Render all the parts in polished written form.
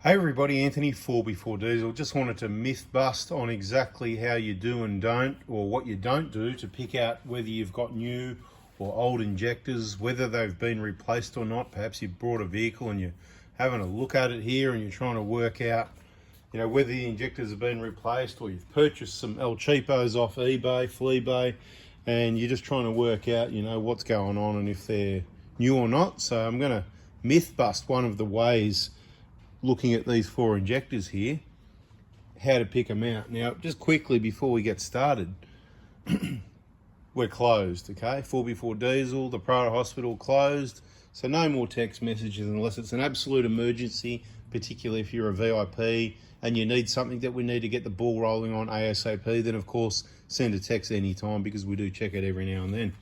Hey everybody, Anthony 4x4 Diesel. Just wanted to myth bust on exactly how you do and don't, or what you don't do to pick out whether you've got new or old injectors, whether they've been replaced or not. Perhaps you brought a vehicle and you're having a look at it here and you're trying to work out, whether the injectors have been replaced, or you've purchased some El Cheapos off eBay, Fleabay, and you're just trying to work out, what's going on and if they're new or not. So I'm going to myth bust one of the ways, looking at these four injectors here, how to pick them out. Now, just quickly before we get started, we're closed, okay? 4x4 Diesel, the Prada Hospital closed, so no more text messages unless it's an absolute emergency, particularly if you're a VIP and you need something that we need to get the ball rolling on ASAP, then of course send a text anytime, because we do check it every now and then.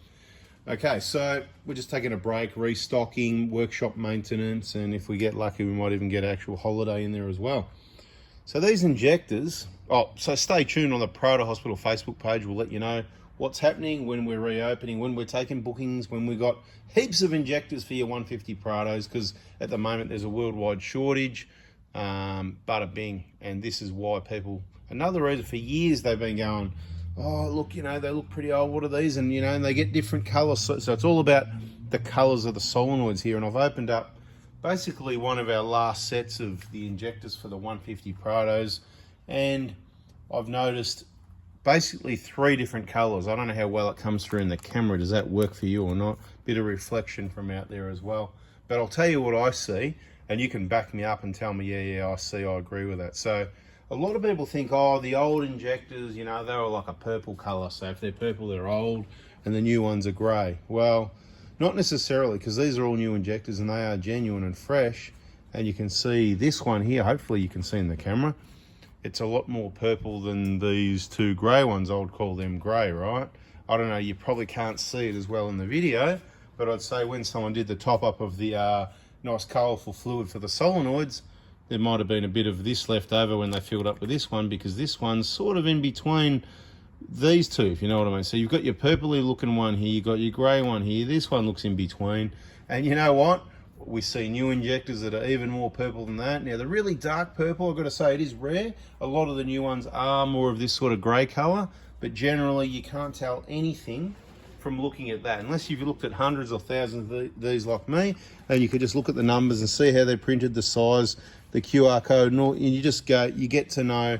Okay, so we're just taking a break, restocking, workshop maintenance, and if we get lucky, we might even get an actual holiday in there as well. So these injectors, so stay tuned on the Prada Hospital Facebook page. We'll let you know what's happening, when we're reopening, when we're taking bookings, when we got heaps of injectors for your 150 Prados, because at the moment there's a worldwide shortage, bada bing, and this is why people, another reason for years they've been going, oh, look, they look pretty old, what are these? And, and they get different colors. So it's all about the colors of the solenoids here. And I've opened up basically one of our last sets of the injectors for the 150 Prados. And I've noticed basically three different colors. I don't know how well it comes through in the camera. Does that work for you or not? Bit of reflection from out there as well. But I'll tell you what I see, and you can back me up and tell me, yeah, I agree with that. So a lot of people think, oh, the old injectors, they were like a purple color. So if they're purple, they're old, and the new ones are gray. Well, not necessarily, because these are all new injectors and they are genuine and fresh. And you can see this one here, hopefully you can see in the camera, it's a lot more purple than these two gray ones. I would call them gray, right? I don't know, you probably can't see it as well in the video, but I'd say when someone did the top up of the nice colorful fluid for the solenoids, there might have been a bit of this left over when they filled up with this one, because this one's sort of in between these two, if you know what I mean. So you've got your purpley looking one here, you've got your grey one here, this one looks in between. And you know what? We see new injectors that are even more purple than that. Now, the really dark purple, I've got to say, it is rare. A lot of the new ones are more of this sort of grey colour, but generally you can't tell anything from looking at that, unless you've looked at hundreds or thousands of these like me, and you could just look at the numbers and see how they're printed, the size, the QR code, and all, and you just go, you get to know.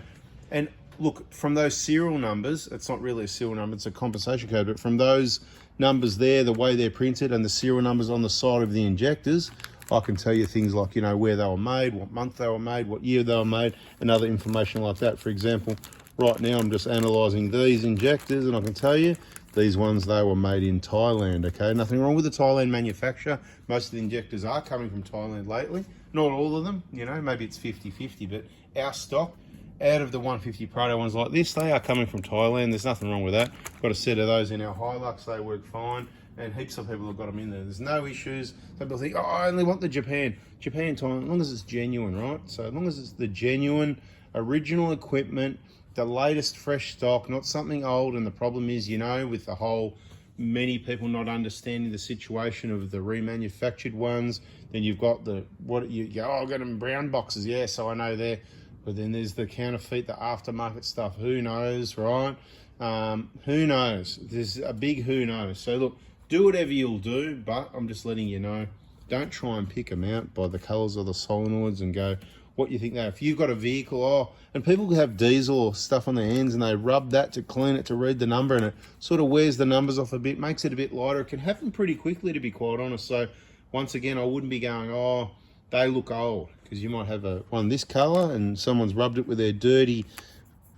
And look, from those serial numbers, it's not really a serial number, it's a compensation code, but from those numbers there, the way they're printed, and the serial numbers on the side of the injectors, I can tell you things like, where they were made, what month they were made, what year they were made, and other information like that. For example, right now I'm just analysing these injectors, and I can tell you, these ones, they were made in Thailand, okay? Nothing wrong with the Thailand manufacturer. Most of the injectors are coming from Thailand lately. Not all of them, maybe it's 50-50, but our stock, out of the 150 Prado ones like this, they are coming from Thailand. There's nothing wrong with that. Got a set of those in our Hilux, they work fine, and heaps of people have got them in there. There's no issues. People think, oh, I only want the Japan time, as long as it's genuine, right? So as long as it's the genuine, original equipment, the latest fresh stock, not something old. And the problem is, with the whole, many people not understanding the situation of the remanufactured ones, then you've got the, you go, oh, I've got them in brown boxes, yeah, so I know they're, but then there's the counterfeit, the aftermarket stuff, who knows, right? Who knows? There's a big who knows. So look, do whatever you'll do, but I'm just letting you know, don't try and pick them out by the colors of the solenoids and go, what you think they are. If you've got a vehicle, and people have diesel or stuff on their hands and they rub that to clean it, to read the number, and it sort of wears the numbers off a bit, makes it a bit lighter. It can happen pretty quickly, to be quite honest. So once again, I wouldn't be going, oh, they look old, because you might have one this color and someone's rubbed it with their dirty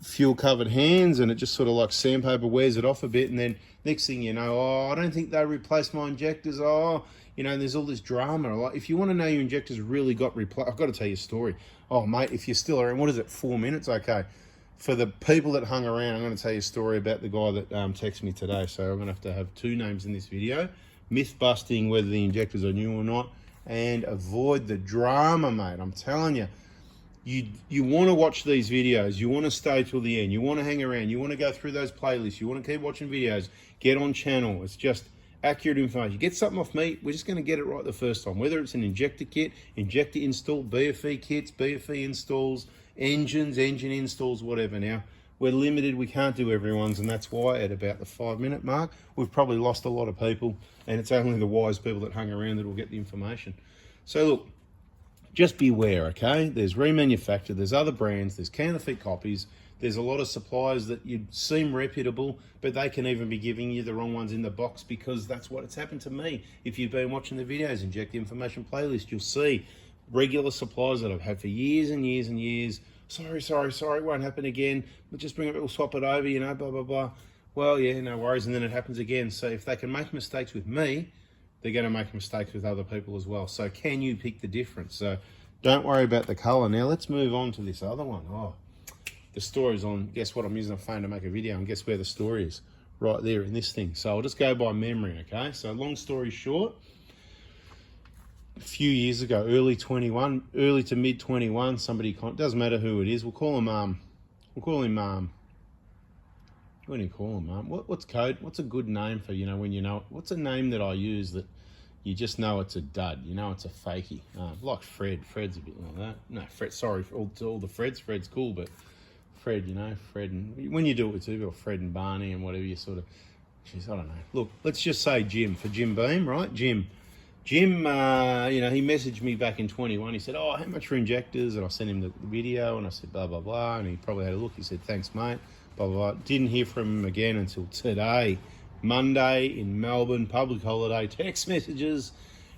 fuel covered hands, and it just sort of like sandpaper wears it off a bit, and then next thing you know, oh, I don't think they replaced my injectors, and there's all this drama. Like, if you want to know your injectors really got replaced, I've got to tell you a story. Oh, mate, if you're still around, what is it, 4 minutes? Okay. For the people that hung around, I'm going to tell you a story about the guy that texted me today. So I'm going to have two names in this video. Myth busting whether the injectors are new or not, and avoid the drama, mate. I'm telling you. You want to watch these videos, you want to stay till the end, you want to hang around, you want to go through those playlists, you want to keep watching videos, get on channel. It's just accurate information. Get something off me, we're just going to get it right the first time. Whether it's an injector kit, injector install, BFE kits, BFE installs, engines, engine installs, whatever. Now, we're limited, we can't do everyone's, and that's why at about the 5-minute mark, we've probably lost a lot of people, and it's only the wise people that hung around that will get the information. So look, just beware, okay? There's remanufactured, there's other brands, there's counterfeit copies, there's a lot of suppliers that you seem reputable, but they can even be giving you the wrong ones in the box, because that's what it's happened to me. If you've been watching the videos, Inject the Information playlist, you'll see regular suppliers that I've had for years and years and years. Sorry, it won't happen again. We'll just bring it, we'll swap it over, you know, blah, blah, blah. Well, yeah, no worries, and then it happens again. So if they can make mistakes with me, they're going to make mistakes with other people as well. So can you pick the difference? So don't worry about the color. Now let's move on to this other one. Oh, the story's on. Guess what? I'm using a phone to make a video, and guess where the story is? Right there in this thing. So I'll just go by memory, okay? So long story short, a few years ago, early to mid 21, somebody, doesn't matter who it is, we'll call him, what do you call him, what's code? What's a good name for, you know, when you know, what's a name that I use that you just know it's a dud, you know, it's a fakey? Like Fred's a bit like that. No, Fred, sorry, for all the Fred's cool, but Fred, you know, Fred, and when you do it with two people, Fred and Barney and whatever, you sort of, geez, I don't know. Look, let's just say Jim, for Jim Beam, right? Jim, you know, he messaged me back in 21. He said, oh, how much for injectors? And I sent him the video, and I said, blah, blah, blah. And he probably had a look. He said, thanks, mate, blah, blah, blah. Didn't hear from him again until today, Monday in Melbourne, public holiday, text messages.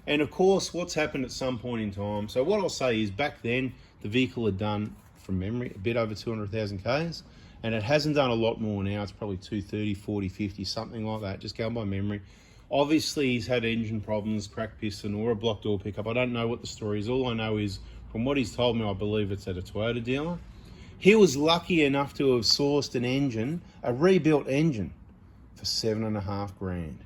And, of course, what's happened at some point in time. So what I'll say is back then, the vehicle had done, from memory, a bit over 200,000 Ks. And it hasn't done a lot more now. It's probably 230, 40, 50, something like that, just going by memory. Obviously, he's had engine problems, cracked piston, or a blocked oil pickup. I don't know what the story is. All I know is, from what he's told me, I believe it's at a Toyota dealer. He was lucky enough to have sourced an engine, a rebuilt engine, for $7,500.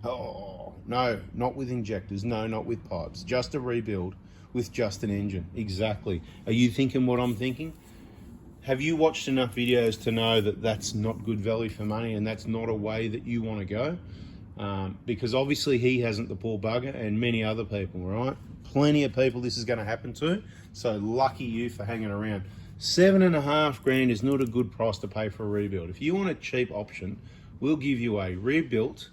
Oh, no, not with injectors. No, not with pipes. Just a rebuild with just an engine. Exactly. Are you thinking what I'm thinking? Have you watched enough videos to know that that's not good value for money, and that's not a way that you want to go? Because obviously he hasn't, the poor bugger, and many other people, right? Plenty of people this is going to happen to. So lucky you for hanging around. $7,500 is not a good price to pay for a rebuild. If you want a cheap option, we'll give you a rebuilt,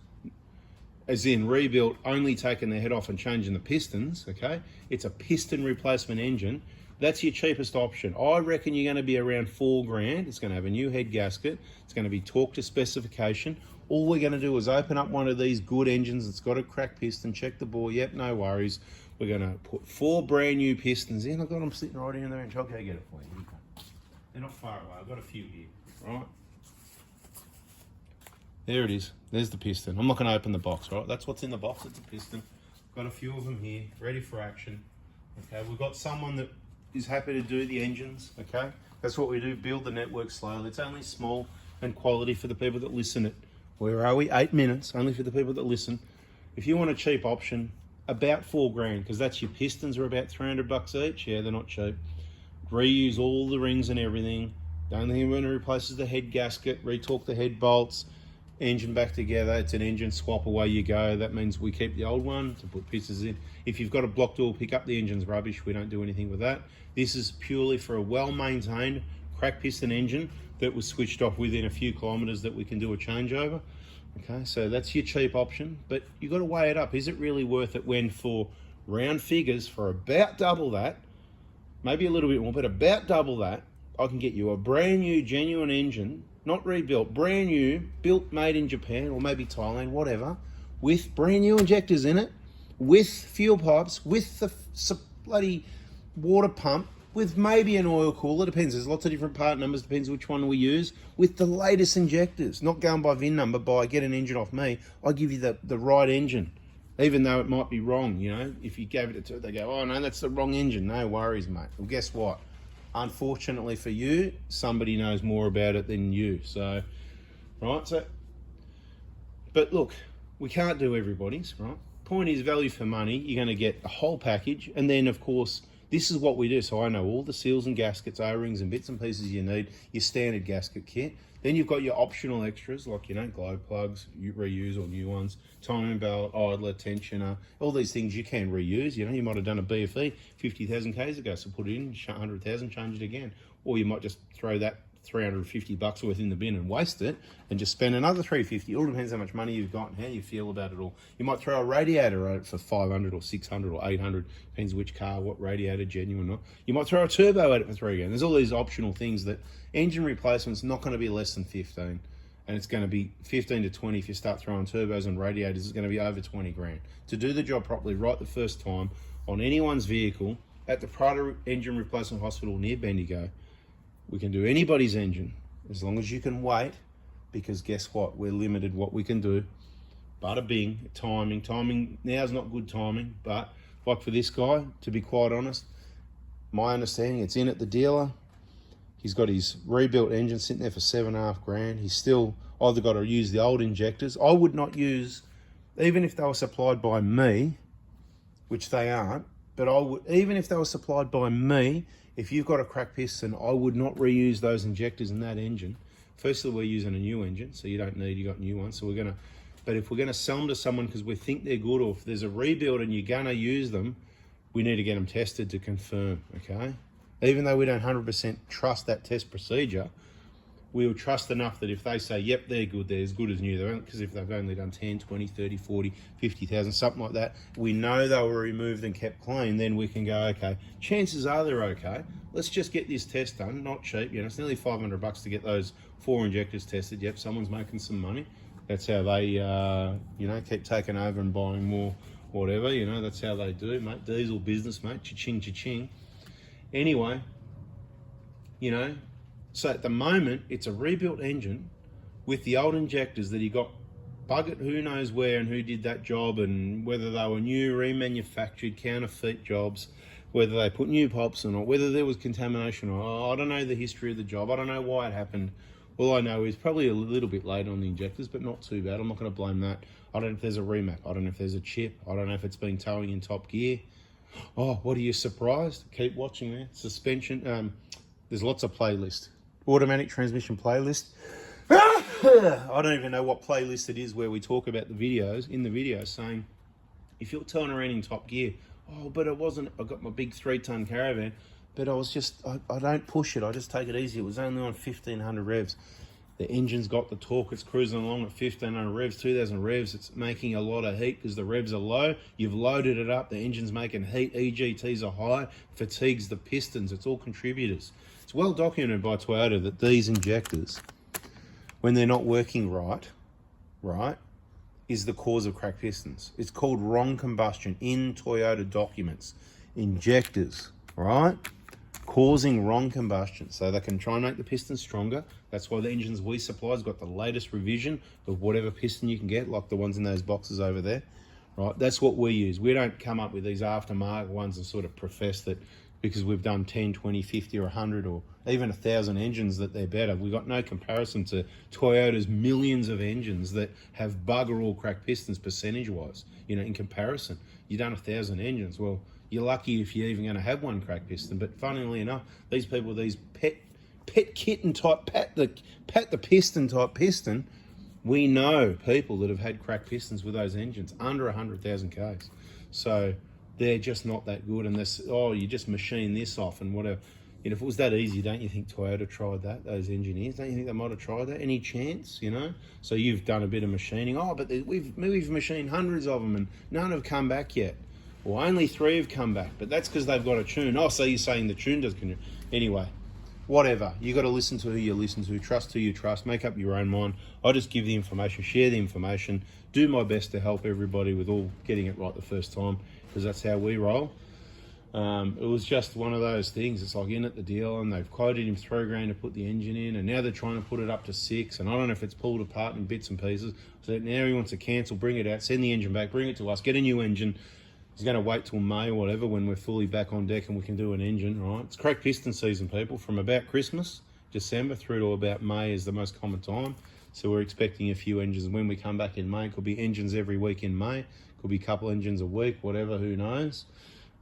as in rebuilt, only taking the head off and changing the pistons, okay? It's a piston replacement engine. That's your cheapest option. I reckon you're going to be around $4,000. It's going to have a new head gasket. It's going to be torqued to specification. All we're going to do is open up one of these good engines that's got a cracked piston, check the bore. Yep, no worries. We're going to put 4 brand new pistons in. I've got them sitting right in there, and I'll go get it for you. They're not far away. I've got a few here, right? There it is. There's the piston. I'm not going to open the box, right? That's what's in the box. It's a piston. Got a few of them here, ready for action. Okay, we've got someone that is happy to do the engines, okay? That's what we do, build the network slowly. It's only small and quality for the people that listen. Where are we? 8 minutes, only for the people that listen. If you want a cheap option, about $4,000, because that's your pistons are about $300 each. Yeah, they're not cheap. Reuse all the rings and everything. The only thing we're going to replace is the head gasket, retorque the head bolts, engine back together. It's an engine swap, away you go. That means we keep the old one to put pistons in. If you've got a blocked oil pickup, the engine's rubbish. We don't do anything with that. This is purely for a well-maintained crack piston engine that was switched off within a few kilometers that we can do a changeover. Okay, so that's your cheap option, but you've got to weigh it up. Is it really worth it when, for round figures, for about double that, maybe a little bit more, but about double that, I can get you a brand new, genuine engine, not rebuilt, brand new, built, made in Japan, or maybe Thailand, whatever, with brand new injectors in it, with fuel pipes, with the bloody water pump, with maybe an oil cooler, depends, there's lots of different part numbers, depends which one we use, with the latest injectors, not going by VIN number, by get an engine off me, I give you the right engine, even though it might be wrong, you know, if you gave it to, they go, oh no, that's the wrong engine, no worries, mate. Well, guess what? Unfortunately for you, somebody knows more about it than you, so, right, so, but look, we can't do everybody's, right? Point is, value for money, you're going to get the whole package, and then, of course, This is what we do. So I know all the seals and gaskets, O-rings and bits and pieces you need, your standard gasket kit. Then you've got your optional extras like, glow plugs, you reuse or new ones, timing belt, idler, tensioner, all these things you can reuse. You might have done a BFE 50,000 Ks ago, so put it in, 100,000, change it again. Or you might just throw that $350 worth in the bin and waste it and just spend another $350. It all depends how much money you've got and how you feel about it all. You might throw a radiator at it for 500 or 600 or 800, depends which car, what radiator, genuine or not. You might throw a turbo at it for $3,000. There's all these optional things that engine replacement's not going to be less than 15, and it's going to be 15 to 20 if you start throwing turbos and radiators. It's going to be over 20 grand to do the job properly right the first time on anyone's vehicle at the Prada Engine Replacement Hospital near Bendigo. We can do anybody's engine as long as you can wait, because guess what? We're limited what we can do. Bada bing, timing. Timing now is not good timing, but like for this guy, to be quite honest, my understanding, it's in at the dealer. He's got his rebuilt engine sitting there for $7.5 grand. He's still either got to use the old injectors. I would not use, even if they were supplied by me, which they aren't, but I would, even if they were supplied by me, if you've got a cracked piston, I would not reuse those injectors in that engine. Firstly, we're using a new engine, so you don't need, you got new ones. So we're gonna, but if we're gonna sell them to someone because we think they're good, or if there's a rebuild and you're gonna use them, we need to get them tested to confirm, okay? Even though we don't 100% trust that test procedure, we'll trust enough that if they say, yep, they're good, they're as good as new, because if they've only done 10, 20, 30, 40, 50,000, something like that, we know they were removed and kept clean, then we can go, okay, chances are they're okay. Let's just get this test done, not cheap. It's nearly $500 to get those 4 injectors tested. Yep, someone's making some money. That's how they, keep taking over and buying more, whatever, that's how they do, mate. Diesel business, mate, cha-ching, cha-ching. Anyway, so at the moment, it's a rebuilt engine with the old injectors that he got buggered who knows where and who did that job, and whether they were new, remanufactured, counterfeit jobs, whether they put new pops in or whether there was contamination. Or I don't know the history of the job. I don't know why it happened. All I know is probably a little bit late on the injectors, but not too bad. I'm not going to blame that. I don't know if there's a remap. I don't know if there's a chip. I don't know if it's been towing in top gear. Oh, what are you surprised? Keep watching there. Suspension. There's lots of playlists. Automatic transmission playlist. I don't even know what playlist it is where we talk about the videos, in the video, saying if you're towing around in top gear, oh, but it wasn't, I got my big 3-ton caravan, but I don't push it, I just take it easy. It was only on 1,500 revs. The engine's got the torque, it's cruising along at 1,500 revs, 2,000 revs, it's making a lot of heat because the revs are low. You've loaded it up, the engine's making heat, EGTs are high, fatigues the pistons, it's all contributors. It's well documented by Toyota that these injectors, when they're not working right, is the cause of cracked pistons. It's called wrong combustion in Toyota documents. Injectors, right? Causing wrong combustion. So they can try and make the piston stronger. That's why the engines we supply has got the latest revision of whatever piston you can get, like the ones in those boxes over there, right? That's what we use. We don't come up with these aftermarket ones and sort of profess that because we've done 10, 20, 50 or 100 or even 1,000 engines that they're better. We've got no comparison to Toyota's millions of engines that have bugger all cracked pistons percentage-wise. In comparison, you've done 1,000 engines. Well, you're lucky if you're even going to have one cracked piston. But funnily enough, these people, these pet kitten type, pat the piston type piston, we know people that have had cracked pistons with those engines under 100,000 Ks. So they're just not that good, and this, you just machine this off and whatever. If it was that easy, don't you think Toyota tried that, those engineers? Don't you think they might have tried that? Any chance, So you've done a bit of machining. Oh, but we've machined hundreds of them and none have come back yet. Well, only 3 have come back, but that's because they've got a tune. Oh, so you're saying the tune does... Anyway, whatever. You got to listen to who you listen to, trust who you trust, make up your own mind. I just give the information, share the information, do my best to help everybody with all getting it right the first time, because that's how we roll. It was just one of those things. It's like in at the deal, and they've quoted him $3 grand to put the engine in, and now they're trying to put it up to 6, and I don't know if it's pulled apart in bits and pieces. So now he wants to cancel, bring it out, send the engine back, bring it to us, get a new engine. He's going to wait till May or whatever when we're fully back on deck and we can do an engine, right? It's cracked piston season, people. From about Christmas, December, through to about May is the most common time. So we're expecting a few engines. When we come back in May, it could be engines every week in May. Could be a couple engines a week, whatever, who knows.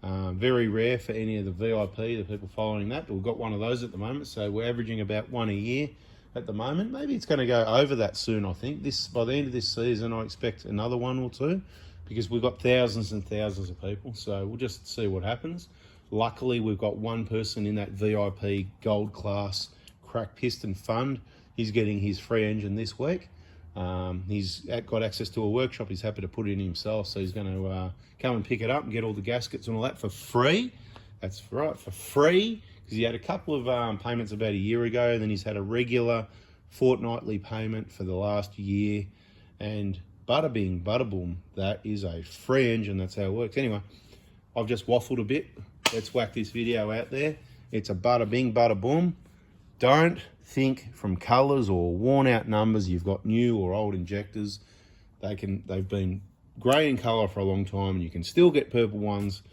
Very rare for any of the VIP, the people following that, but we've got one of those at the moment, so we're averaging about one a year at the moment. Maybe it's going to go over that soon, I think. By the end of this season, I expect another one or two, because we've got thousands and thousands of people, so we'll just see what happens. Luckily, we've got one person in that VIP gold class crack piston fund. He's getting his free engine this week. He's got access to a workshop. He's happy to put it in himself, so he's going to come and pick it up and get all the gaskets and all that for free. That's right, for free, because he had a couple of payments about a year ago, and then he's had a regular fortnightly payment for the last year, and bada bing, bada boom, that is a free engine. That's how it works. Anyway, I've just waffled a bit. Let's whack this video out there. It's a bada bing, bada boom. Don't think from colours or worn out numbers you've got new or old injectors. They've been grey in colour for a long time, and you can still get purple ones.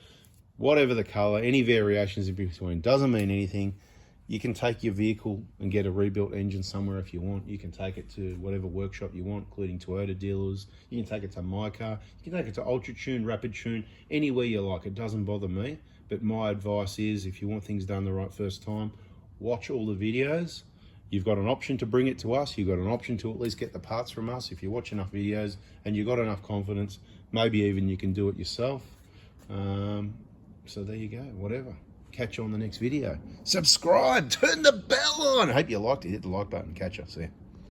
Whatever the colour, any variations in between doesn't mean anything. You can take your vehicle and get a rebuilt engine somewhere if you want. You can take it to whatever workshop you want, including Toyota dealers. You can take it to my car. You can take it to Ultra Tune, Rapid Tune, anywhere you like. It doesn't bother me. But my advice is, if you want things done the right first time, watch all the videos. You've got an option to bring it to us. You've got an option to at least get the parts from us. If you watch enough videos and you've got enough confidence, maybe even you can do it yourself. So there you go, whatever. Catch you on the next video. Subscribe, turn the bell on. I hope you liked it. Hit the like button. Catch us there.